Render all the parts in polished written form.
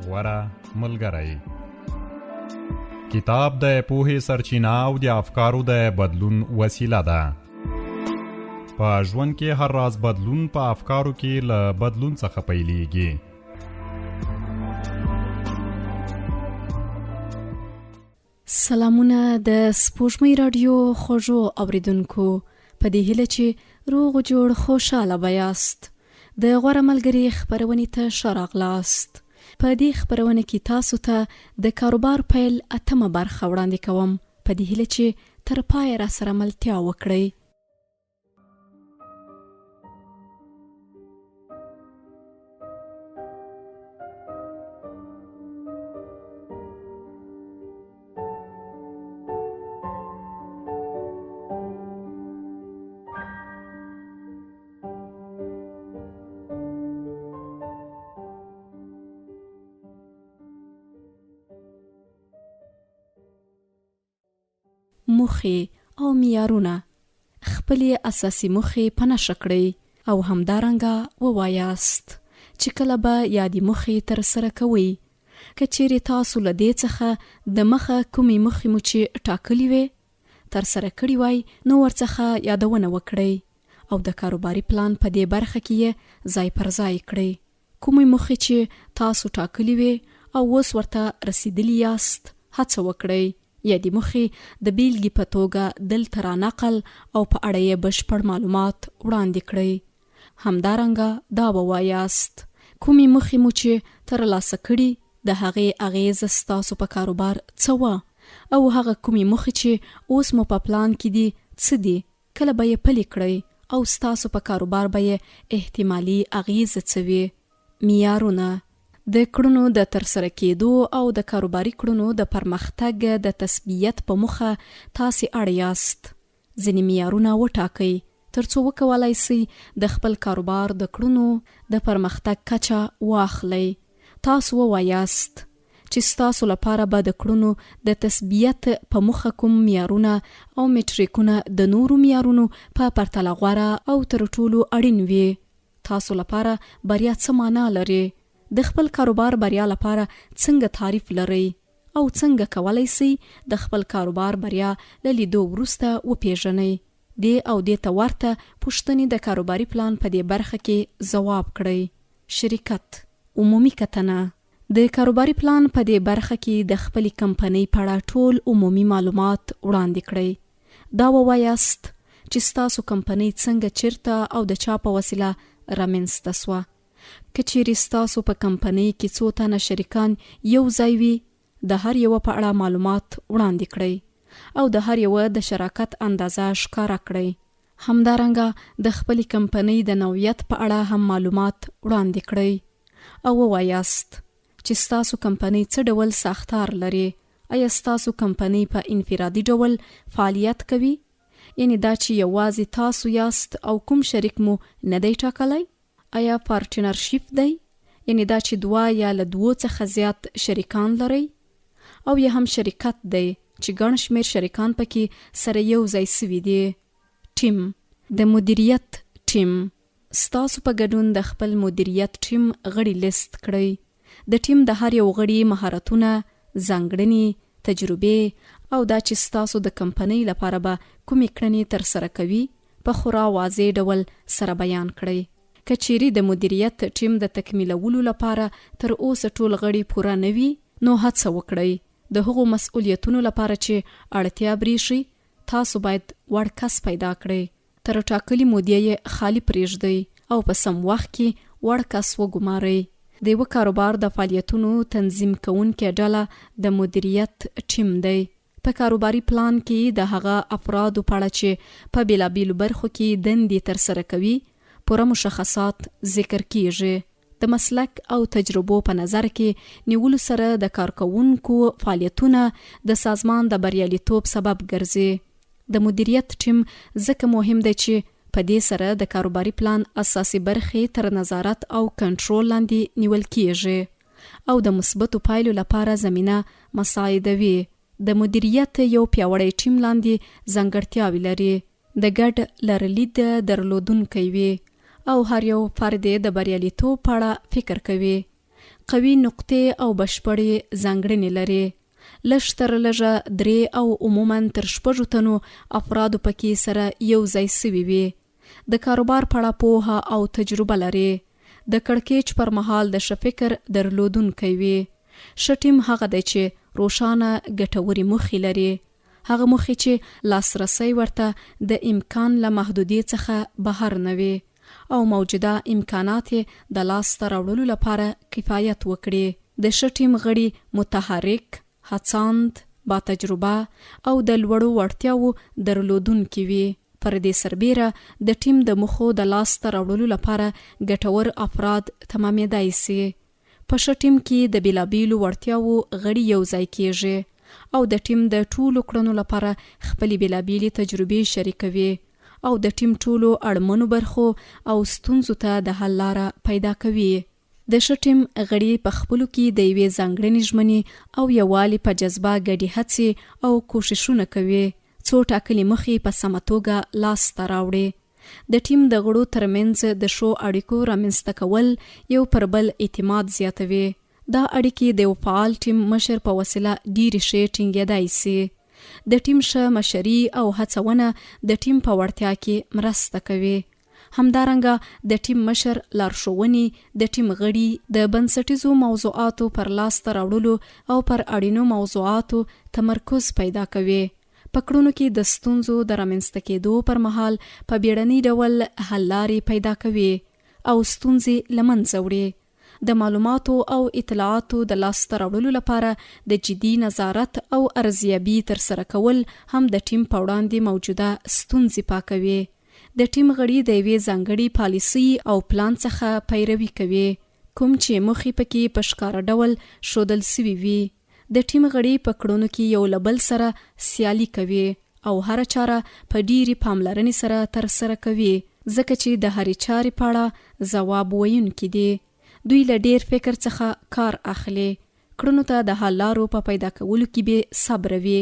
غوره ملګری. کتاب د پوهې سرچینه او د افکارو د بدلون وسیله ده. په ژوند کې هر راز بدلون په افکارو کې له بدلون څخه پیلېږي. سلامونه د سپوږمۍ رادیو خوږو اوریدونکو، په دې هیله چې روغ جوړ خوشاله به یاست. د غوره ملګري خپرونې ته ښه راغلاست. په دې خپرونه کې تاسو ته د کاروبار پیل 8مه برخه وړاندې کوم، په دې هیله چې تر پایه را سره ملتیا وکړئ. موخې او معیارونه. خپلې اساسي موخې په نښه کړئ او همدارنګه ووایاست چې کله به یادې موخې ترسره کوئ. که چیرې تاسو له دې څخه د مخه کومې موخې مو چې ټاکلې وې ترسره کړې وای، نو ورڅخه یادونه وکړئ او د کاروباري پلان په دې برخه کې یې ځای پر ځای کړئ. کومې موخې چې تاسو ټاکلې وې او اوس ورته رسیدلی یاست، هڅه وکړئ یادې موخې د بیلګې په توګه دلته را نقل او په اړه یې بشپړ معلومات وړاندې کړئ. همدارنګه دا ووایاست کومې موخې مو چې ترلاسه کړي د هغې اغیزه ستاسو په کاروبار څه وه، او هغه کومې موخې چې اوس مو په پلان کې دي څه دي، کله به یې پلي کړئ او ستاسو په کاروبار به یې احتمالي اغیزه څه وي. معیارونه. د کړنو د ترسره کېدو او د کاروباري کړنو د پرمختګ د تثبیت په موخه تاسې اړ یاست. ځینې معیارونه وټاکئ ترڅو وکولای شئ د خپل کاروبار د کړنو د پرمختګ کچه واخلئ. تاسو ووایاست چې ستاسو لپاره به د کړنو د تثبیت په موخه کوم معیارونه او میټریکونه د نورو معیارونو په پرتله غوره او تر ټولو اړین وي. تاسو لپاره بریا څه معنا لري؟ د خپل کاروبار بریا لپاره څنګه تعریف لرئ او څنګه کولای شئ د خپل کاروبار بریا له لیدو وروسته وپیژنئ؟ دې او دې ته ورته پوښتنې د کاروباري پلان په دې برخه کې ځواب کړئ. شرکت. عمومي کتنه. د کاروباري پلان په دې برخه کې د خپلې کمپنۍ په اړه ټول عمومي معلومات وړاندې کړئ. دا ووایاست چې ستاسو کمپنۍ څنګه، چیرته او د چا په وسیله رامنځته سوه. که چیرې ستاسو په کمپنۍ کې څو تنه شریکان یو ځای وي، د هر یو په اړه معلومات وړاندې کړئ او د هر یو د شراکت اندازه ښکاره کړئ. همدارنګه د خپلې کمپنۍ د نوعیت په اړه هم معلومات وړاندې کړئ او ووایاست چې ستاسو کمپنۍ څه ډول ساختار لري. آیا ستاسو کمپنۍ په انفرادي ډول فعالیت کوي؟ یعنی دا چې یوازې تاسو یاست او کوم شریک مو نه دی ټاکلی؟ آیا پارټنرشیپ دی؟ یعنی دا چې 2 یا له 2 څخه زیات شریکان لرئ؟ او یا هم شرکت دی چې ګڼ شمېر شریکان پکې سره یو ځای سوي دي؟ ټیم. د مدیریت ټیم. ستاسو په ګډون د خپل مدیریت ټیم غړي لیست کړئ. د ټیم د هر یو غړي مهارتونه، ځانګړنې، تجربې او دا چې ستاسو د کمپنۍ لپاره به کومې کړنې ترسره کوي په خورا واضح ډول سره بیان کړئ. که چیرې د مدیریت ټیم د تکمیلولو لپاره تر اوسه ټول غړي پوره نه وي، نو هڅه وکړئ د هغو مسؤلیتونو لپاره چې اړتیا بریښي تاسو باید وړ کس پیدا کړئ. تر ټاکلې مودې یې خالي پرېږدئ او په سم وخت کې وړ کس وګمارئ. د یوه کاروبار د فعالیتونو تنظیم کوونکې ډله د مدیریت ټیم دی. په کاروباري پلان کې د هغه افرادو په اړه چې په بېلابېلو برخو کې دندې ترسره کوي پوره مشخصات ذکر کیږي. د مسلک او تجربو په نظر کې نیولو سره د کارکوونکو فعالیتونه د سازمان د بریالیتوب سبب ګرځي. د مدیریت ټیم ځکه مهم دی چې په دې سره د کاروباري پلان اساسي برخې تر نظارت او کنټرول لاندې نیول کیږي او د مثبتو پایلو لپاره زمینه مساعدوي. د مدیریت یو پیاوړی ټیم لاندې ځانګړتیاوې لري. د ګډ لرلید درلودونکی وي او هر یو فرد د بریالیتوب په اړه فکر کوي. قوي نقطې او بشپړې ځانګړنې لري. لږ تر لږه 3 او عموماً تر 6 تنو افرادو پکې سره یو ځای سوي وي. د کاروبار په اړه پوهه او تجربه لري. د کړکېچ پر مهال د ښه فکر درلودونکی وي. ښه ټیم هغه دی چې روښانه ګټورې موخې لري. هغه موخې چې لاسرسی ورته د امکان له محدودیت څخه بهر نه وي او موجوده امکانات د لاسته راوړلو لپاره کفایت وکړي. د ښه ټیم غړي متحرک، هڅاند، با تجربه او د لوړو وړتیاو درلودونکي وي. پر دې سربیره د ټیم د موخو د لاسته راوړلو لپاره ګټور افراد تمامېدای سي. په ښه ټیم کې د بیلابیلو وړتیاو غړي یو ځای کیږي او د ټیم د ټولو کړنو لپاره خپلې بیلابیلې تجربې شریکوي او د ټیم ټولو اړمنو برخو او ستونزو ته د حل لاره پیدا کوي. د ښه ټیم غړي په خپلو کې د یوې ځانګړنې ژمنې او یووالي په جذبه ګډې هڅې او کوششونه کوي څو ټاکلې موخې په سمه توګه لاسته راوړي. د ټیم د غړو ترمنځ د ښو اړیکو رامنځته کول یو پر بل اعتماد زیاتوي. دا اړیکې د یو فعال ټیم مشر په وسیله ډېرې ښې ټینګېدای سي. د ټیم ښه مشري او هڅونه د ټیم په وړتیا کې مرسته کوي. همدارنګه د ټیم مشر لارښوونې د ټیم غړي د بنسټیزو موضوعاتو پر لاسته راوړلو او پر اړینو موضوعاتو تمرکز پیدا کوي. په کړنو کې د ستونزو د رامنځته کېدو پر مهال په بیړني ډول حل لارې پیدا کوي او ستونزې له منځه وړي. د معلوماتو او اطلاعاتو د لاسته راوړلو لپاره د جدي نظارت او ارزیابي ترسره کول هم د ټیم په وړاندې موجوده ستونزې پاکوي. د ټیم غړي د یوې ځانګړې پالیسي او پلان څخه پیروي کوي کوم چې موخې پکې په ښکاره ډول ښودل سوي وي. د ټیم غړي په کړنو کې یو له بل سره سیالي کوي او هره چاره په ډېرې پاملرنې سره ترسره کوي ځکه چې د هرې چارې په اړه ځواب ویونکي دي. دوی له ډېر فکر څخه کار اخلي. کړنو ته د حل لارو په پیدا کولو کې به صبر وي.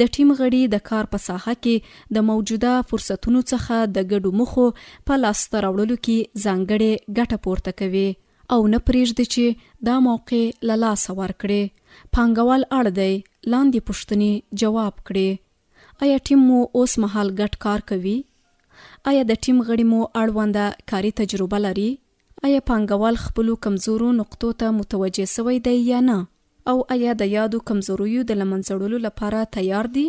د ټیم غړي د کار په ساحه کې د موجوده فرصتونو څخه د ګډو موخو په لاسته راوړلو کې ځانګړې ګټه پورته کوي او نه پرېږدي چې دا موقع له لاسه ورکړي. پانګوال اړ دی لاندې پوښتنې جواب کړي. آیا ټیم مو اوس مهال ګډ کار کوي؟ آیا د ټیم غړي مو اړونده کاري تجربه لري؟ آیا پانګوال خپلو کمزورو نقطو ته متوجه سوی دی یا نه؟ او آیا د یادو کمزوریو د له منځه وړلو لپاره تیار دی؟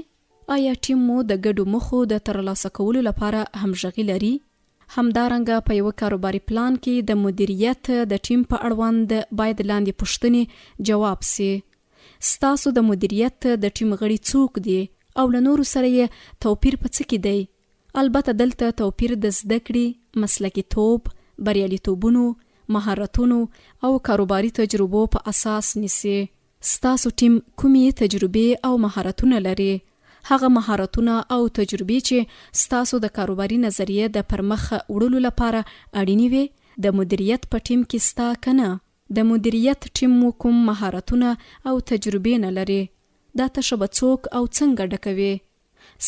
آیا ټیم مو د ګډو موخو د ترلاسه کولو لپاره همغږي لري؟ همدارنګه په یو کاروباري پلان کې د مدیریت د ټیم په اړوند باید لاندې پوښتنې جواب سي. ستاسو د مدیریت د ټیم غړي څوک دي او له نورو سره یې توپیر په څه کې دی؟ البته دلته توپیر د زده کړې، مسلکیتوب، بریالیتوبونو، مهارتونو او کاروباري تجربو په اساس نیسي. ستاسو ټیم کومې تجربې او مهارتونه لري؟ هغه مهارتونه او تجربې چې ستاسو د کاروباري نظریې د پرمخ وړلو لپاره اړینې وي د مدیریت په ټیم کې ستا کنه؟ د مدیریت ټیم مو کوم مهارتونه او تجربې نه لري؟ دا تشه به څوک او څنګه ډکوي؟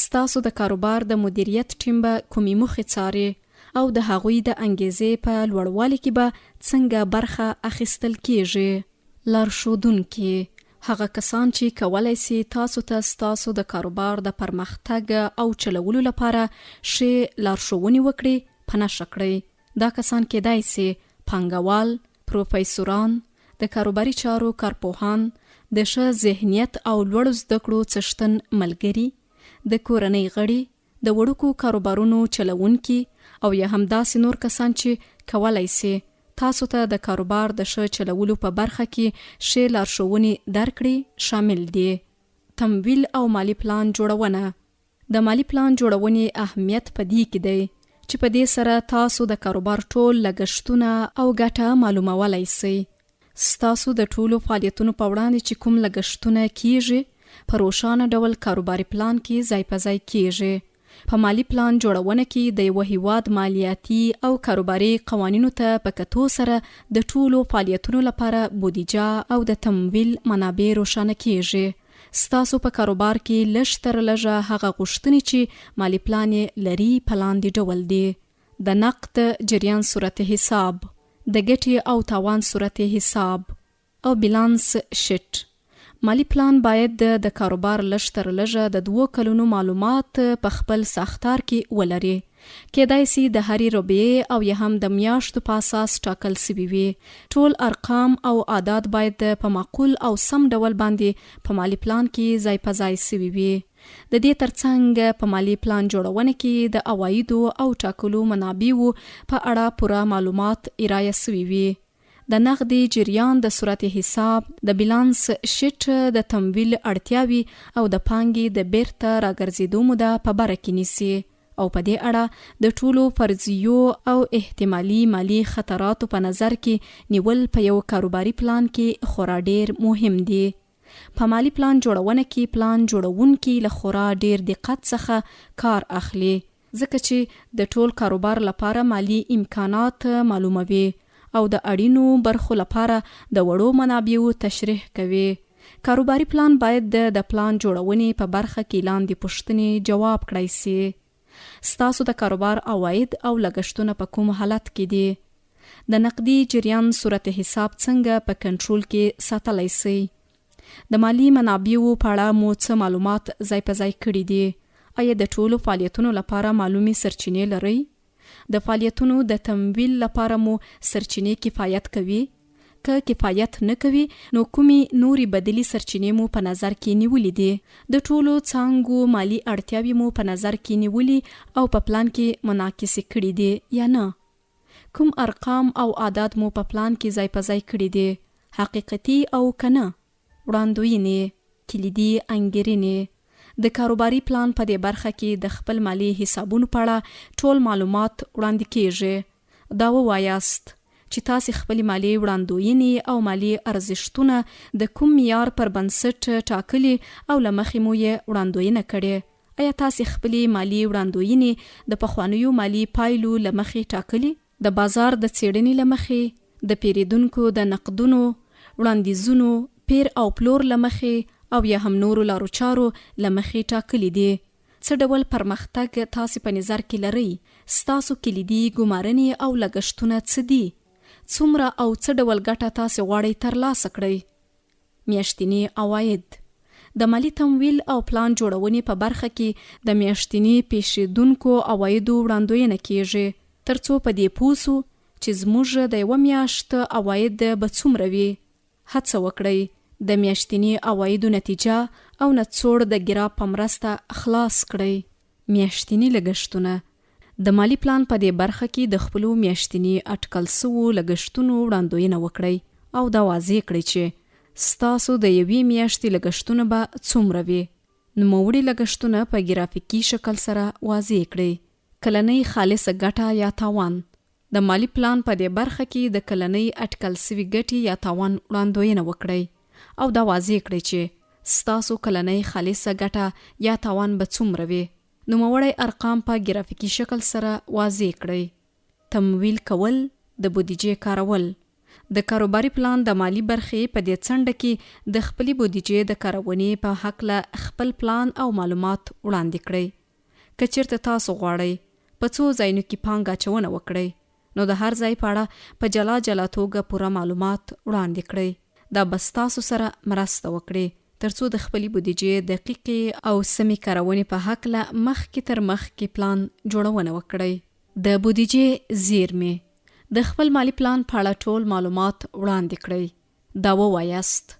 ستاسو د کاروبار د مدیریت ټیم به کومې موخې څاري او د هغوی د انګیزې په لوړوالي کې به څنګه برخه اخیستل کیږي؟ لارښودونکي هغه کسان چې کولای سي تاسو ته ستاسو د کاروبار د پرمختګ او چلولو لپاره ښې لارښوونې وکړي په نښه کړئ. دا کسان کېدای سي پانګوال، پروفیسوران، د کاروباري چارو کارپوهان، د ښه ذهنیت او لوړو زده کړو څښتن ملګري، د کورنۍ غړي، د وړوکو کاروبارونو چلوونکي او یا هم داسې نور کسان چې کولای سي تاسو ته د کاروبار د ښه چلولو په برخه کې ښې لارښوونې درکړي شامل دي. تمویل او مالی پلان جوړونه. د مالی پلان جوړونې اهمیت په دې کې دی چې په دې سره تاسو د کاروبار ټول لګښتونه او ګټه معلومولای سئ. ستاسو د ټولو فعالیتونو په وړاندې چې کوم لګښتونه کیږي په روښانه ډول کاروباري پلان کې ځای په ځای کیږي. په مالی پلان جوړونه کې د یو هیواد مالیاتي او کاروباري قوانینو ته په کتو سره د ټولو فعالیتونو لپاره بودیجه او د تمویل منابع روښانه کیږي. ستاسو په کاروبار کې لږ تر لږه هغه غوښتنې چې مالی پلان یې لري په لاندې ډول دي: د نقد جریان صورت حساب، د ګټې او تاوان صورت حساب، او بیلانس شیټ. مالی پلان باید د کاروبار لږ تر لږه د 2 کلونو معلومات په خپل ساختار کې ولري. کېدای سي د هرې ربعې او یا هم د میاشتو په اساس ټاکل سوي وي. ټول ارقام او عادات باید په معقول او سم ډول باندې په مالی پلان کې ځای په ځای سوي وي. د دې ترڅنګ په مالی پلان جوړونه کې د عوایدو او ټاکلو منابعو په اړه پوره معلومات ارائه سوي وي. د نغدي جریان د صورت حساب، د بیلانس شیټ د تمویل اړتیاوي او د پانګې د بیرته راګرځېدو موده په بره کې نیسي او په دې اړه د ټولو فرضیو او احتمالي مالی خطراتو په نظر کې نیول په یو کاروباري پلان کې خورا ډیر مهم دي. په مالی پلان جوړونه کې پلان جوړونکي له خورا ډیر دقت څخه کار اخلي، ځکه چې د ټول کاروبار لپاره مالی امکانات معلوموي او د اړینو برخو لپاره د وړو منابعو تشریح کوي. کاروباري پلان باید د پلان جوړونې په برخه کې لاندې پوښتنې جواب کړای سي. ستاسو د کاروبار عواید او لګښتونه په کوم حالت کې دي؟ د نقدي جریان صورت حساب څنګه په کنټرول کې ساتلی سي؟ د مالی منابعو په اړه مو څه معلومات ځای په ځای کړي دي؟ آیا د ټولو فعالیتونو لپاره معلومي سرچینې لرئ؟ د فعالیتونو د تمویل لپاره مو سرچینې کفایت کوي؟ که کفایت نه کوي نو کومي نوري بدیلي سرچینې مو په نظر کې نیولې دي؟ د ټولو څانګو مالی اړتیاوي مو په نظر کې نیولې او په پلان کې منعکس کړي دي یا نه؟ کوم ارقام او عادات مو په پلان کې ځای په ځای کړي دي؟ حقیقتي او کنه؟ وړاندوینې، کلیدي انګیرنې. د کاروباري پلان په دې برخه کې د خپل مالی حسابونو په اړه ټول معلومات وړاندې کیږي. دا ووایاست چې تاسو خپل مالی وړاندوینې او مالی ارزښتونه د کوم معیار پر بنسټ ټاکلي او لمخې مو یې وړاندوینه کړې. آیا تاسو خپل مالی وړاندوینې د پخوانیو مالی پایلو لمخې ټاکلي؟ د بازار د څېړنې لمخې، د پیریدونکو د نقدونو، وړاندیزونو، پیر او پلور لمخې او یا هم نورو لارو چارو لمخې ټاکلي دي؟ څه ډول پرمختګ تاسو په نظر کې لرئ؟ ستاسو کلیدي ګمارنې او لګښتونه څه دي؟ څومره او څه ډول ګټه تاسو غواړئ ترلاسه کړئ؟ میاشتني عواید. د مالی تمویل او پلان جوړونې په برخه کې د میاشتني پیښیدونکو عوایدو وړاندوینه کیږي، ترڅو په دې پوه سو چې زموږ د یوه میاشت عواید به څومره وي. هڅه وکړئ د میاشتني عوایدو نتیجه او نڅوړ د ګراف په مرسته خلاص کړئ. میاشتني لګښتونه. د مالی پلان په دې برخه کې د خپلو میاشتني اټکل سوو لګښتونو وړاندوینه وکړئ او دا واضح کړئ چې ستاسو د یوې میاشتې لګښتونه به څومره وي. نوموړي لګښتونه په ګرافیکي شکل سره واضح کړئ. کلنۍ خالصه ګټه یا تاوان. د مالی پلان په دې برخه کې د کلنۍ اټکل سوي ګټې یا تاوان وړاندوینه وکړئ او دا واضح کړئ چې ستاسو کلنۍ خالصه ګټه یا تاوان به څومره وي. نوموړي ارقام په ګرافیکي شکل سره واضح کړئ. تمویل کول، د بودیجې کارول. د کاروباري پلان د مالی برخې په دې څنډه کې د خپلې بودیجې د کارونې په هکله خپل پلان او معلومات وړاندې کړئ. که چیرته تاسو غواړئ په څو ځایونو کې پانګه اچونه وکړئ نو د هر ځای په اړه په جلا جلا توګه پوره معلومات وړاندې کړئ. دا به ستاسو سره مرسته وکړي ترڅو د خپلې بودیجې دقیقې او سمې کارونې په هکله مخکې تر مخکې پلان جوړونه وکړئ. د بودیجې زیرمې. د خپل مالی پلان په اړه ټول معلومات وړاندې کړئ. دا ووایاست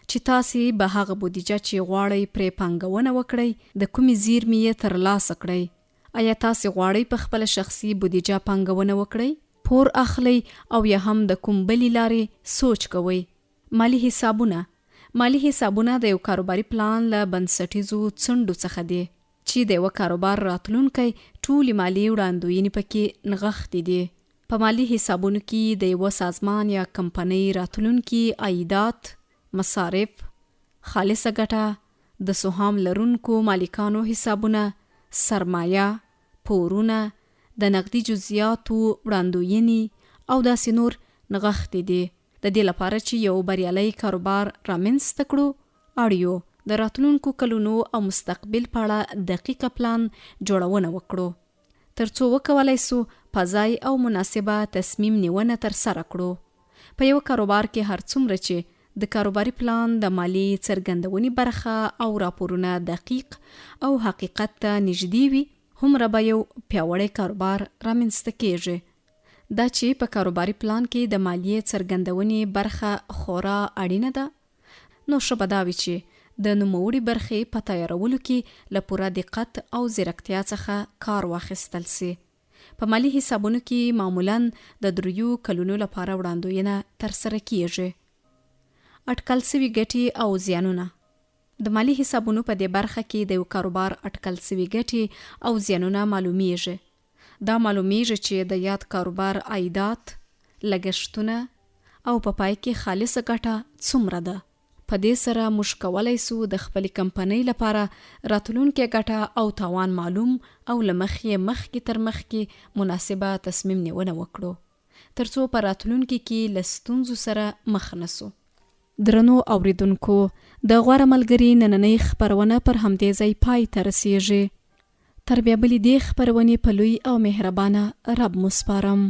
چې تاسو به هغه بودیجه چې غواړئ پرې پانګونه وکړئ د کومې زیرمې یې ترلاسه کړئ. آیا تاسو غواړئ په خپل شخصي بودیجه پانګونه وکړئ؟ پور اخلئ او یا هم د کوم بلې لارې سوچ کوئ؟ مالی حسابونه. مالی حسابونه د یو کاروباري پلان له بنسټیزو څنډو څخه دي چې د یو کاروبار راتلونکی ټولې مالی وړاندوینې پکې نغښتې دي. په مالی حسابونو کې د یو سازمان یا کمپنۍ راتلونکي عایدات، مصارف، خالصه ګټه، د سهام لرونکو مالکانو حسابونه، سرمایه، پورونه، د نقدي جزئیاتو وړاندوینې او داسې نور نغښتې دي. د دې لپاره چې یو بریالی کاروبار رامنځته کړو اړیو د راتلونکو کلونو او مستقبل په اړه دقیقه پلان جوړونه وکړو ترڅو وکولای سو په ځای او مناسبه تصمیم نیونه ترسره کړو. په یو کاروبار کې هر څومره چې د کاروباري پلان د مالی څرګندونې برخه او راپورونه دقیق او حقیقت ته نږدې وي، هومره به یو پیاوړی کاروبار رامنځته کیږي. دا چې په کاروباري پلان کې د مالیې څرګندونې برخه خورا اړینه ده، نو ښه به دا وي چې د نوموړي برخې په تیارولو کې له پوره دقت او ځیرکتیا څخه کار واخیستل سي. په مالی حسابونو کې معمولاً د 3 کلونو لپاره وړاندوینه ترسره کیږي. اټکل سوي ګټې او زیانونه. د مالی حسابونو په دې برخه کې د یو کاروبار اټکل سوي ګټې او زیانونه معلومیږي. دا معلومیږي چې د یاد کاروبار عایدات، لګښتونه او په پای کې خالصه ګټه څومره ده. په دې سره موږ کولی سو د خپلې کمپنۍ لپاره راتلونکې ګټه او تاوان معلوم او له مخکې تر مخکې مناسبه تصمیم نیونه وکړو، ترڅو په راتلونکي کې له ستونزو سره مخ نسو. درنو اوریدونکو، د غوره ملګري نننۍ خپرونه پر همدې ځای پای ته رسیږي. تر بیا بلې دې خپرونې په لوی او مهربانه رب مو سپارم.